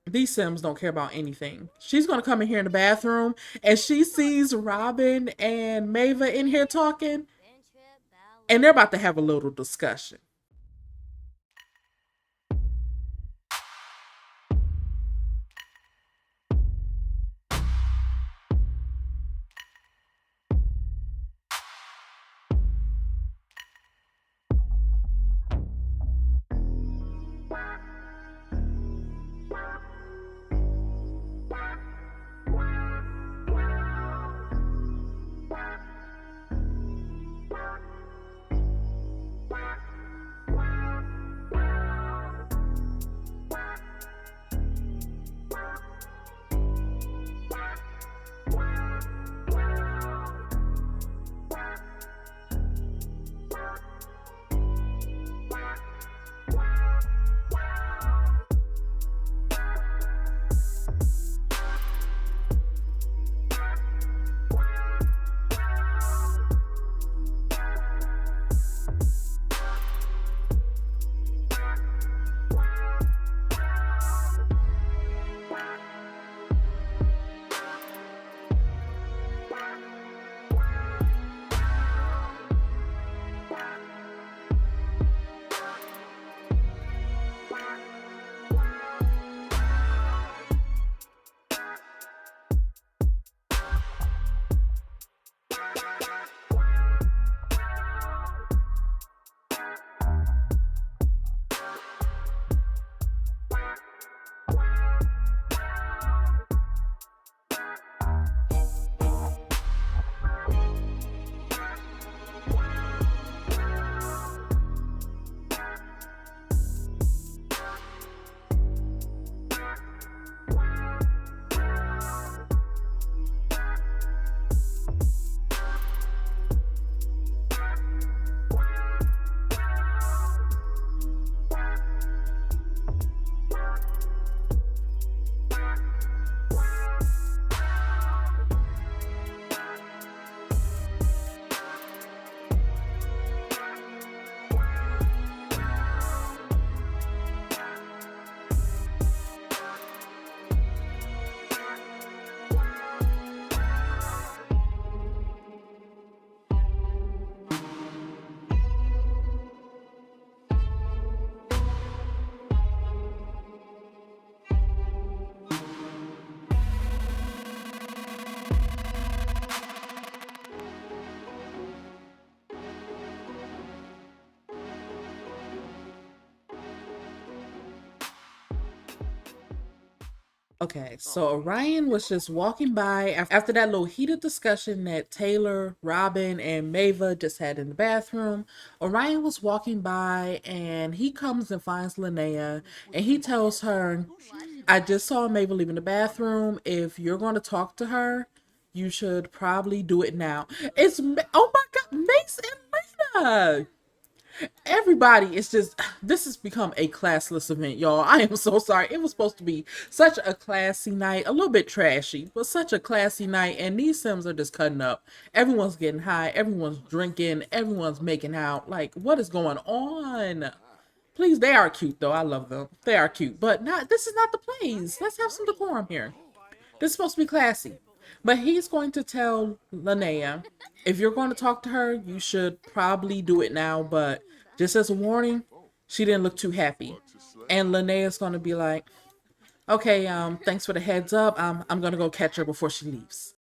These Sims don't care about anything. She's going to come in here in the bathroom and she sees Robin and Mava in here talking, and they're about to have a little discussion. Okay, so Orion was just walking by after that little heated discussion that Taylor, Robin, and Mava just had in the bathroom. Orion was walking by and he comes and finds Linnea and he tells her, I just saw Mava leaving the bathroom. If you're going to talk to her, you should probably do it now. Oh my God, Mace and Lena! Everybody is just, this has become a classless event, y'all. I am so sorry. It was supposed to be such a classy night, a little bit trashy, but such a classy night, and these Sims are just cutting up. Everyone's getting high, everyone's drinking, everyone's making out. Like, what is going on? Please, they are cute though. I love them. They are cute, but not, this is not the place. Let's have some decorum here. This is supposed to be classy. But he's going to tell Linnea, if you're going to talk to her, you should probably do it now. But just as a warning, she didn't look too happy. And Linnea's going to be like, okay, thanks for the heads up. I'm going to go catch her before she leaves.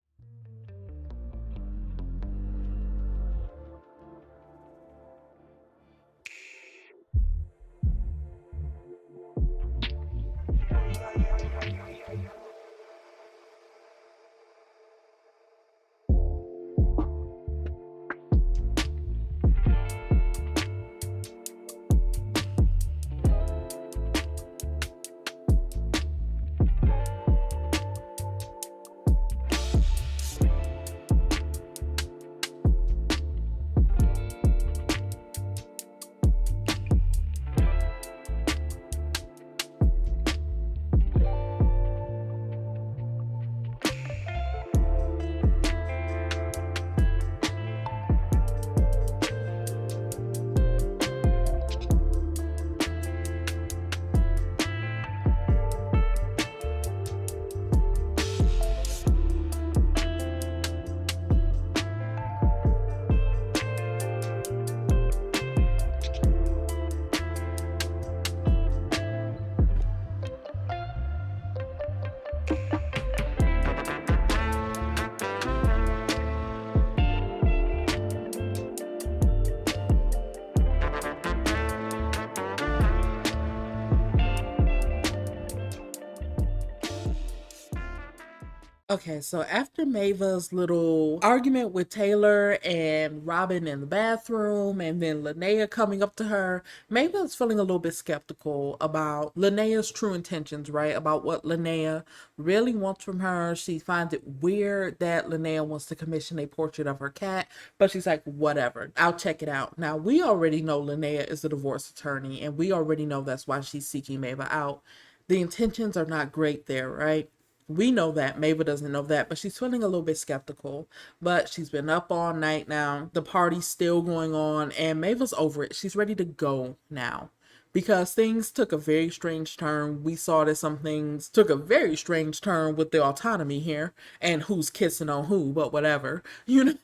Okay, so after Mava's little argument with Taylor and Robin in the bathroom, and then Linnea coming up to her, Mava's feeling a little bit skeptical about Linnea's true intentions, right? About what Linnea really wants from her. She finds it weird that Linnea wants to commission a portrait of her cat, but she's like, whatever, I'll check it out. Now, we already know Linnea is a divorce attorney, and we already know that's why she's seeking Mava out. The intentions are not great there, right? We know that. Mava doesn't know that, but she's feeling a little bit skeptical. But she's been up all night now. The party's still going on, and Mava's over it. She's ready to go now. Because things took a very strange turn. We saw that some things took a very strange turn with the autonomy here and who's kissing on who, but whatever. You know,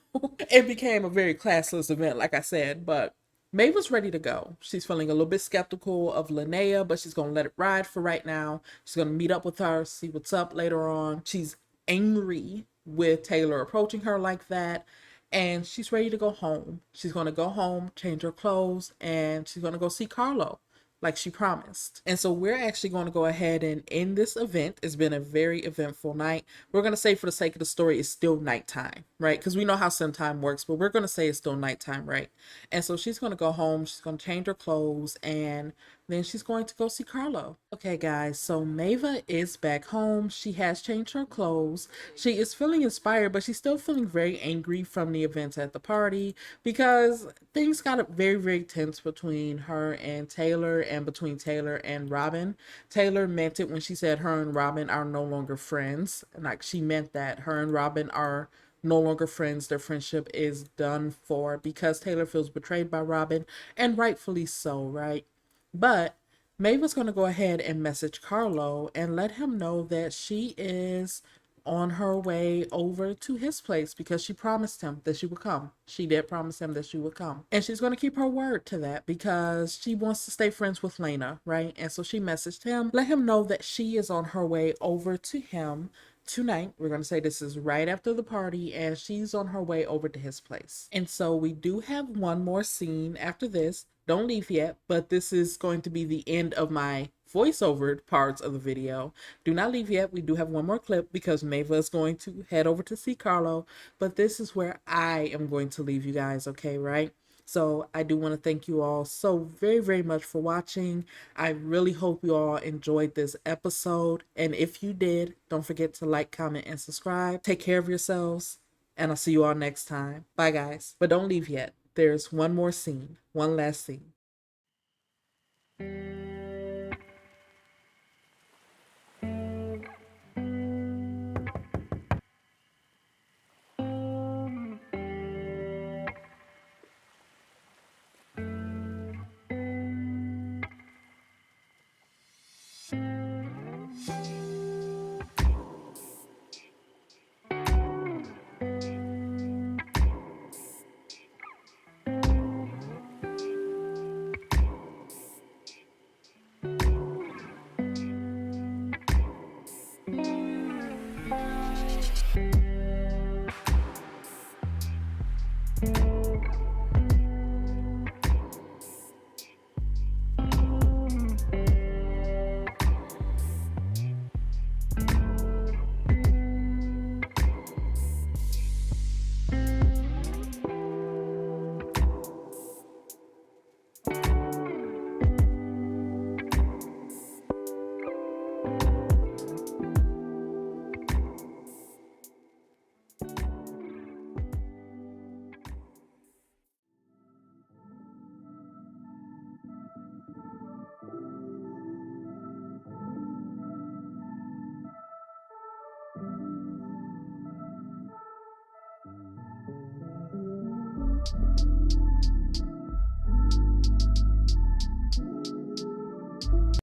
it became a very classless event, like I said, but Maeve was ready to go. She's feeling a little bit skeptical of Linnea, but she's going to let it ride for right now. She's going to meet up with her, see what's up later on. She's angry with Taylor approaching her like that, and she's ready to go home. She's going to go home, change her clothes, and she's going to go see Carlo like she promised. And so we're actually going to go ahead and end this event. It's been a very eventful night. We're going to say for the sake of the story, it's still nighttime, right? Because we know how sim time works, but we're going to say it's still nighttime, right? And so she's going to go home. She's going to change her clothes and then she's going to go see Carlo. Okay, guys, so Mava is back home. She has changed her clothes. She is feeling inspired, but she's still feeling very angry from the events at the party because things got very, very tense between her and Taylor and between Taylor and Robin. Taylor meant it when she said her and Robin are no longer friends. Like, she meant that her and Robin are no longer friends. Their friendship is done for because Taylor feels betrayed by Robin, and rightfully so, right? But Maeve was going to go ahead and message Carlo and let him know that she is on her way over to his place because she promised him that she would come. She did promise him that she would come. And she's going to keep her word to that because she wants to stay friends with Lena, right? And so she messaged him, let him know that she is on her way over to him tonight. We're going to say this is right after the party and she's on her way over to his place. And so we do have one more scene after this. Don't leave yet, but this is going to be the end of my voiceover parts of the video. Do not leave yet. We do have one more clip because Mava is going to head over to see Carlo, but this is where I am going to leave you guys, okay, right? So I do want to thank you all so very, very much for watching. I really hope you all enjoyed this episode. And if you did, don't forget to like, comment, and subscribe. Take care of yourselves, and I'll see you all next time. Bye, guys. But don't leave yet. There's one more scene, one last scene.